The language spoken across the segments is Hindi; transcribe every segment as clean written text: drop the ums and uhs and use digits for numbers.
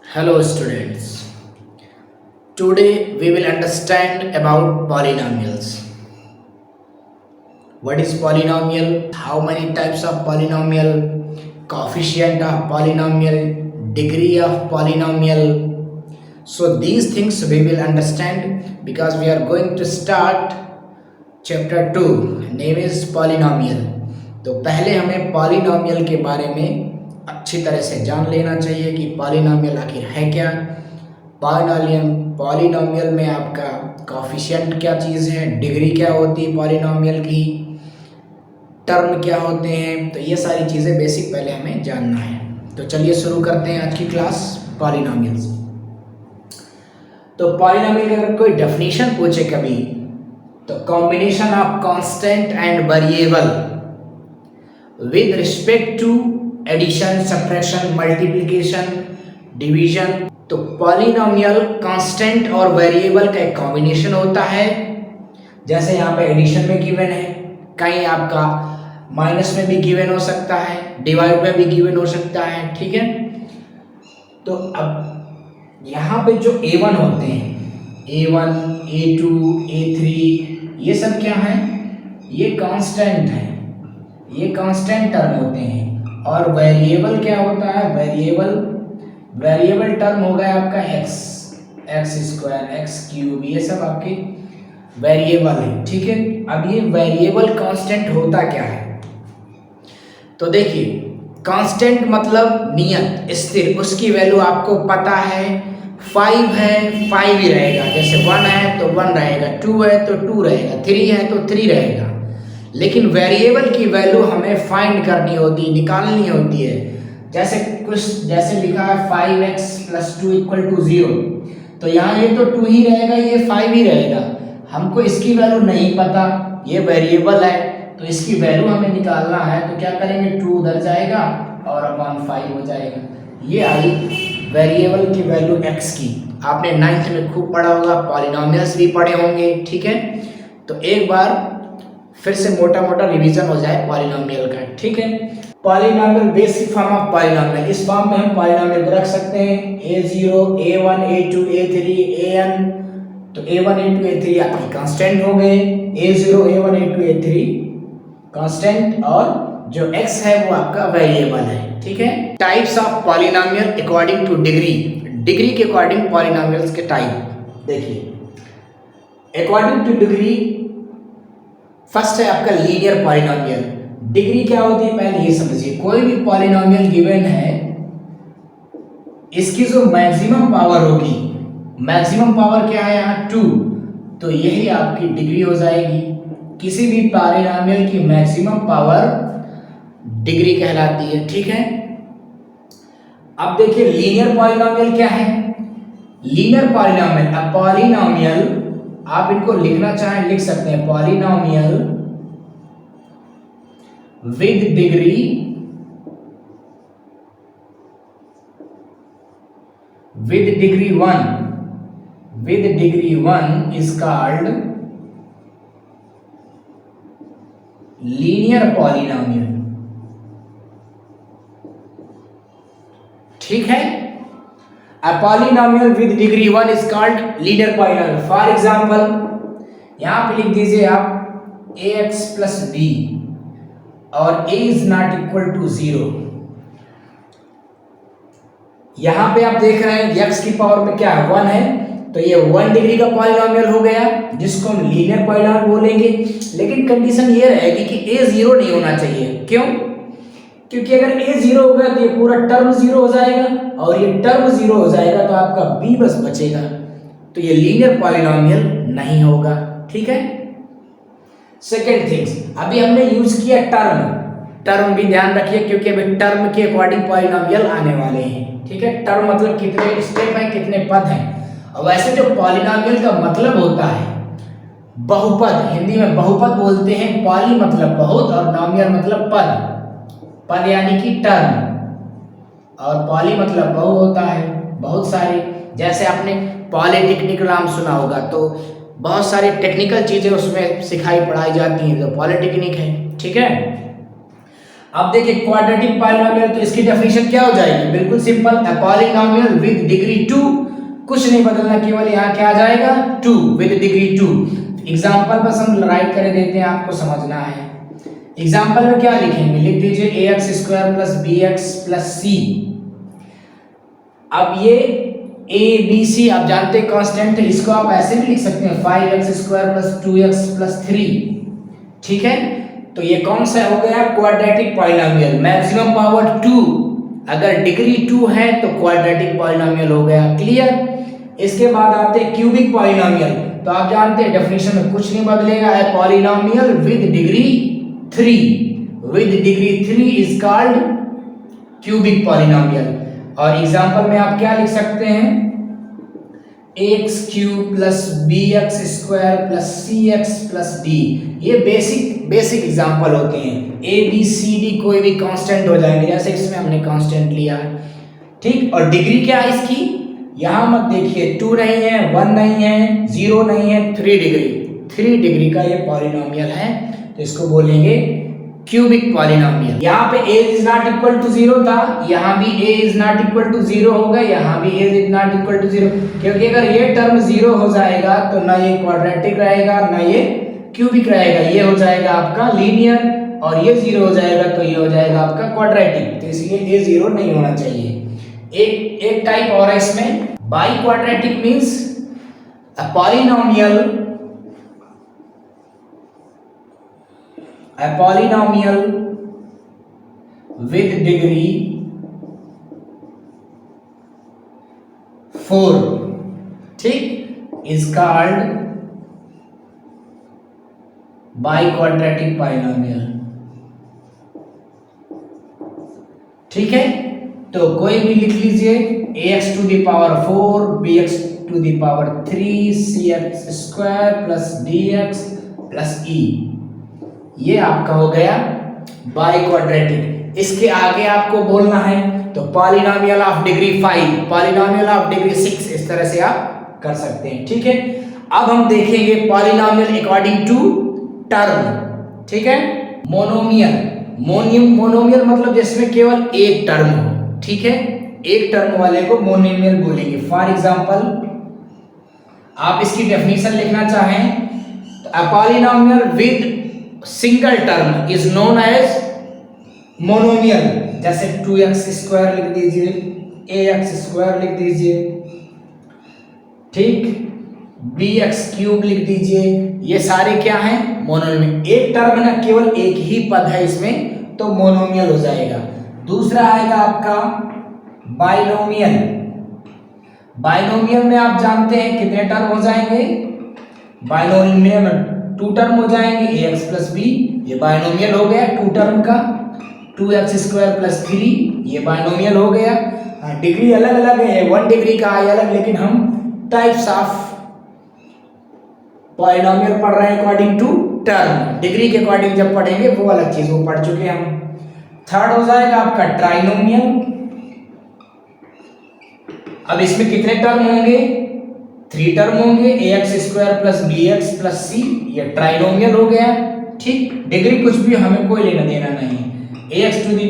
Hello students. Today we will understand about polynomials. What is polynomial? How many types of polynomial? Coefficient of polynomial, degree of polynomial. So these things we will understand because we are going to start chapter 2. Name is polynomial. तो पहले हमें पॉलिनॉमियल के बारे में अच्छी तरह से जान लेना चाहिए कि पॉलिनॉमियल आखिर है क्या। पॉलिनॉमियल में आपका कोफिशिएंट क्या चीज़ है, डिग्री क्या होती है पॉलिनॉमियल की, टर्म क्या होते हैं, तो ये सारी चीज़ें बेसिक पहले हमें जानना है। तो चलिए शुरू करते हैं आज की क्लास पॉलिनॉमियल्स। तो पॉलिनॉमियल का अगर कोई डेफिनेशन पूछे कभी तो combination of constant and variable with respect to addition, subtraction, multiplication, division. तो पॉलिनॉमियल कांस्टेंट और वेरिएबल का एक कॉम्बिनेशन होता है। जैसे यहाँ पे एडिशन में गिवन है, कहीं आपका माइनस में भी गिवन हो सकता है, डिवाइड में भी गिवन हो सकता है, ठीक है। तो अब यहाँ पे जो a1 होते हैं, a1, a2, a3, ये सब क्या है? ये कांस्टेंट है, ये कांस्टेंट टर्म होते हैं। और वेरिएबल क्या होता है? वेरिएबल टर्म हो गया आपका एक्स स्क्वायर, एक्स क्यूब, ये सब आपके वेरिएबल है, ठीक है। अब ये वेरिएबल कांस्टेंट होता क्या है? तो देखिए, कांस्टेंट मतलब नियत, स्थिर, उसकी वैल्यू आपको पता है। 5 है, 5 ही रहेगा। जैसे 1 है तो 1 रहेगा, 2 है तो 2 रहेगा, 3 है तो 3 रहेगा। लेकिन वेरिएबल की वैल्यू हमें फाइंड करनी होती, निकालनी होती है। जैसे लिखा है 5x + 2 = 0, तो यहाँ ये तो 2 ही रहेगा, ये 5 ही रहेगा। हमको इसकी वैल्यू नहीं पता, ये वेरिएबल है, तो इसकी वैल्यू हमें निकालना है। तो क्या करेंगे? 2 उधर जाएगा और अपॉन 5 हो जाएगा। ये आई वेरिएबल की वैल्यू x की। आपने 9th में खूब पढ़ा होगा, पॉलिनॉमियल्स भी पढ़े होंगे, ठीक है। तो एक बार फिर से मोटा मोटा रिवीजन हो जाए पॉलिनॉमियल का, ठीक है। Polynomial basic form of polynomial, इस फॉर्म में हम पॉलिनॉमियल को रख सकते हैं a0, a1, a2, a3, an। तो a1, a2, a3 आपके कांस्टेंट हो गए, a0, a1, a2, a3 constant, और जो x है वो आपका वेरिएबल है, ठीक है। Types of polynomial according two degree के अकॉर्डिंग पॉलिनॉमियल्स के टाइप देखिए। अकॉर्डिंग टू डिग्री फर्स्ट है आपका लीनियर पॉलिनॉमियल। डिग्री क्या होती है पहले ये समझिए। कोई भी पॉलिनॉमियल गिवन है, इसकी जो मैक्सिमम पावर होगी, मैक्सिमम पावर क्या है यहाँ? 2, तो यही आपकी डिग्री हो जाएगी। किसी भी पॉलिनॉमियल की मैक्सिमम पावर डिग्री कहलाती है, ठीक है। अब देखिए लीनियर पॉलिनॉमियल क्या है? लीनियर पॉलिनॉमियल, अब पॉलिनॉमियल आप इनको लिखना चाहें लिख सकते हैं, polynomial with degree with degree 1 is called linear polynomial, ठीक है। A polynomial with degree 1 is called linear polynomial. For example, यहाँ पे लिख दीजिए आप ax + b और a is not equal to 0। यहाँ पे आप देख रहे हैं x की पावर में क्या है? 1 है, तो ये 1 डिग्री का पॉलिनॉमियल हो गया, जिसको हम लीनियर पॉलिनॉमियल बोलेंगे। लेकिन कंडीशन ये रहेगी कि a 0 नहीं होना चाहिए। क्यों? क्योंकि अगर a 0 होगा तो ये पूरा टर्म 0 हो जाएगा, और ये टर्म 0 हो जाएगा तो आपका b बस बचेगा, तो ये लीनियर पॉलिनॉमियल नहीं होगा, ठीक है। सेकेंड थिंग्स, अभी हमने यूज किया टर्म भी ध्यान रखिए, क्योंकि अभी टर्म के अकॉर्डिंग पॉलिनॉमियल आने वाले हैं, ठीक है। टर्म मतलब कितने स्टेप हैं, कितने पद हैं। और वैसे जो पॉलिनॉमियल का मतलब होता है बहुपद, हिंदी में बहुपद बोलते हैं। पॉली मतलब बहुत और नॉमियल मतलब पद यानी कि टर्म, और पॉली मतलब बहु होता है, बहुत सारे। जैसे आपने पॉलिटेक्निक नाम सुना होगा, तो बहुत सारी टेक्निकल चीज़ें उसमें सिखाई पढ़ाई जाती हैं, तो पॉलिटेक्निक है, ठीक है। अब देखिए क्वाड्रेटिक पॉलिनोमियल, तो इसकी डेफिनेशन क्या हो जाएगी, बिल्कुल simple, a polynomial with degree 2, कुछ नहीं बदलना, केवल यहाँ क्या आ जाएगा 2 विद डिग्री 2। एग्जांपल बस हम राइट कर देते हैं, आपको समझना है। एग्जांपल में क्या लिखेंगे, लिख दीजिए ax square plus bx plus c। अब ये a b c आप जानते हैं कांस्टेंट है, इसको आप ऐसे भी लिख सकते हैं 5x square plus 2x plus 3, ठीक है। तो ये कौन सा हो गया, क्वाड्रेटिक पॉलिनोमियल, मैक्सिमम पावर 2, अगर डिग्री 2 है तो क्वाड्रेटिक पॉलिनोमियल हो गया, क्लियर। इसके बाद आते हैं क्यूबिक पॉलिनोमियल, तो आप जानते हैं डेफिनेशन में कुछ नहीं बदलेगा, है polynomial with degree 3, with degree 3 is called cubic polynomial. और एग्जांपल में आप क्या लिख सकते हैं, ax cube plus bx square plus cx plus d, ये बेसिक एग्जांपल होते हैं। a b c d कोई भी कांस्टेंट हो जाएंगे, जैसे इसमें हमने कांस्टेंट लिया है, ठीक। और डिग्री क्या है इसकी, यहां मत देखिए 2 नहीं है, 1 नहीं है, 0 नहीं है, 3 डिग्री का ये पॉलिनोमियल है, तो इसको बोलेंगे क्यूबिक पॉलिनोमियल। यहाँ पे a is not equal to 0 था, यहाँ भी a is not equal to 0 होगा, यहाँ भी a is not equal to 0, क्योंकि अगर ये टर्म 0 हो जाएगा तो ना ये क्वाड्रेटिक रहेगा ना ये क्यूबिक रहेगा, ये हो जाएगा आपका लीनियर, और ये 0 हो जाएगा तो ये हो जाएगा आपका क्वाड्रेटिक, तो इसलिए a 0 नहीं होना चाहिए। एक टाइप और है इसमें, by quadratic means a polynomial with degree 4, ठीक, is called biquadratic polynomial, ठीक है। तो कोई भी लिख लीजिए, ax to the power 4, bx to the power 3, cx square plus dx plus e, ये आपका हो गया बाई क्वाड्रेटिक। इसके आगे आपको बोलना है तो polynomial of degree 5, polynomial of degree 6, इस तरह से आप कर सकते हैं, ठीक है। अब हम देखेंगे पॉलिनोमियल अकॉर्डिंग टू टर्म, ठीक है। मोनोमियल मतलब जिसमें केवल एक टर्म हो, ठीक है, एक टर्म वाले को मोनोमियल बोलेंगे। फॉर एग्जांपल आप इसकी डेफिनेशन लिखना चाहें तो a polynomial with single term is known as monomial, जैसे 2x स्क्वायर लिख दीजिए, ax स्क्वायर लिख दीजिए, ठीक, bx क्यूब लिख दीजिए, ये सारे क्या हैं, मोनोमियल। एक टर्म ना, केवल एक ही पद है इसमें, तो मोनोमियल हो जाएगा। दूसरा आएगा आपका बाइनोमियल। बाइनोमियल में आप जानते हैं कितने टर्म हो जाएंगे, बाइनोमियल में 2 टर्म हो जाएंगे, ax प्लस b, ये बाइनोमियल हो गया 2 टर्म का, 2x स्क्वायर प्लस 3, ये बाइनोमियल हो गया। डिग्री अलग अलग है, 1 डिग्री का है अलग, लेकिन हम टाइप्स ऑफ पॉलिनोमियल पढ़ रहे हैं अकॉर्डिंग टू टर्म, डिग्री के अकॉर्डिंग जब पढ़ेंगे वो अलग चीज, वो पढ़ चुके हैं हम। थर्ड हो जाएगा आपका ट्राइनोमियल। अब इसमें कितने टर्म होंगे, 3 टर्म होंगे, ax square plus bx plus c, ये ट्राइनोमियल हो गया, ठीक। डिग्री कुछ भी हमें कोई लेना देना नहीं, ax to the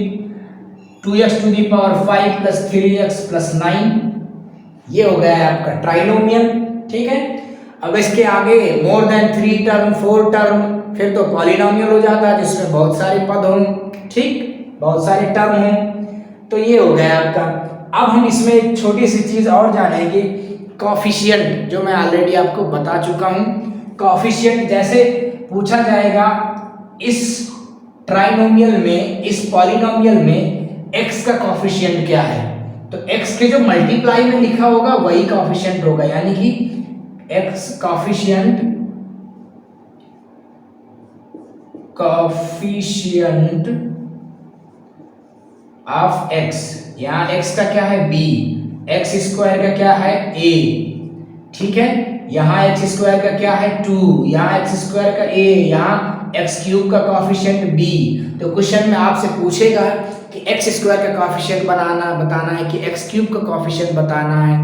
2x to the power 5 plus 3x plus 9, ये हो गया है आपका ट्राइनोमियल, ठीक है। अब इसके आगे मोर देन 3 टर्म, 4 टर्म, फिर तो पॉलिनोमियल हो जाता है जिसमें बहुत सारे पद हों, ठीक, बहुत सारे टर्म हों, तो ये हो गया आपका। अब हम इसमें एक छोटी सी चीज और जानेंगे, कोफिशिएंट, जो मैं ऑलरेडी आपको बता चुका हूं। कोफिशिएंट जैसे पूछा जाएगा इस ट्राइनोमियल में, इस पॉलिनोमियल में x का कोफिशिएंट क्या है, तो x के जो मल्टीप्लाई में लिखा होगा वही कोफिशिएंट होगा, यानी कि x कोफिशिएंट ऑफ x, यहाँ x का क्या है b, x स्क्वायर का क्या है a, ठीक है। यहाँ x स्क्वायर का क्या है 2, यहाँ x स्क्वायर का a, यहाँ x क्यूब का कोफिशिएंट b। तो क्वेश्चन में आपसे पूछेगा कि x स्क्वायर का कोफिशिएंट बताना है कि x क्यूब का कोफिशिएंट बताना है,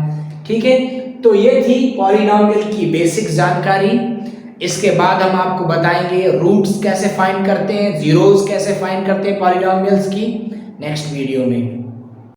ठीक है। तो ये थी पॉलिनोमियल की बेसिक जानकारी। इसके बाद हम आपको बताएंगे रूट्स कैसे फाइंड करते हैं, जीरोस कैसे फाइंड करते हैं पॉलिनॉमियल्स की नेक्स्ट वीडियो में।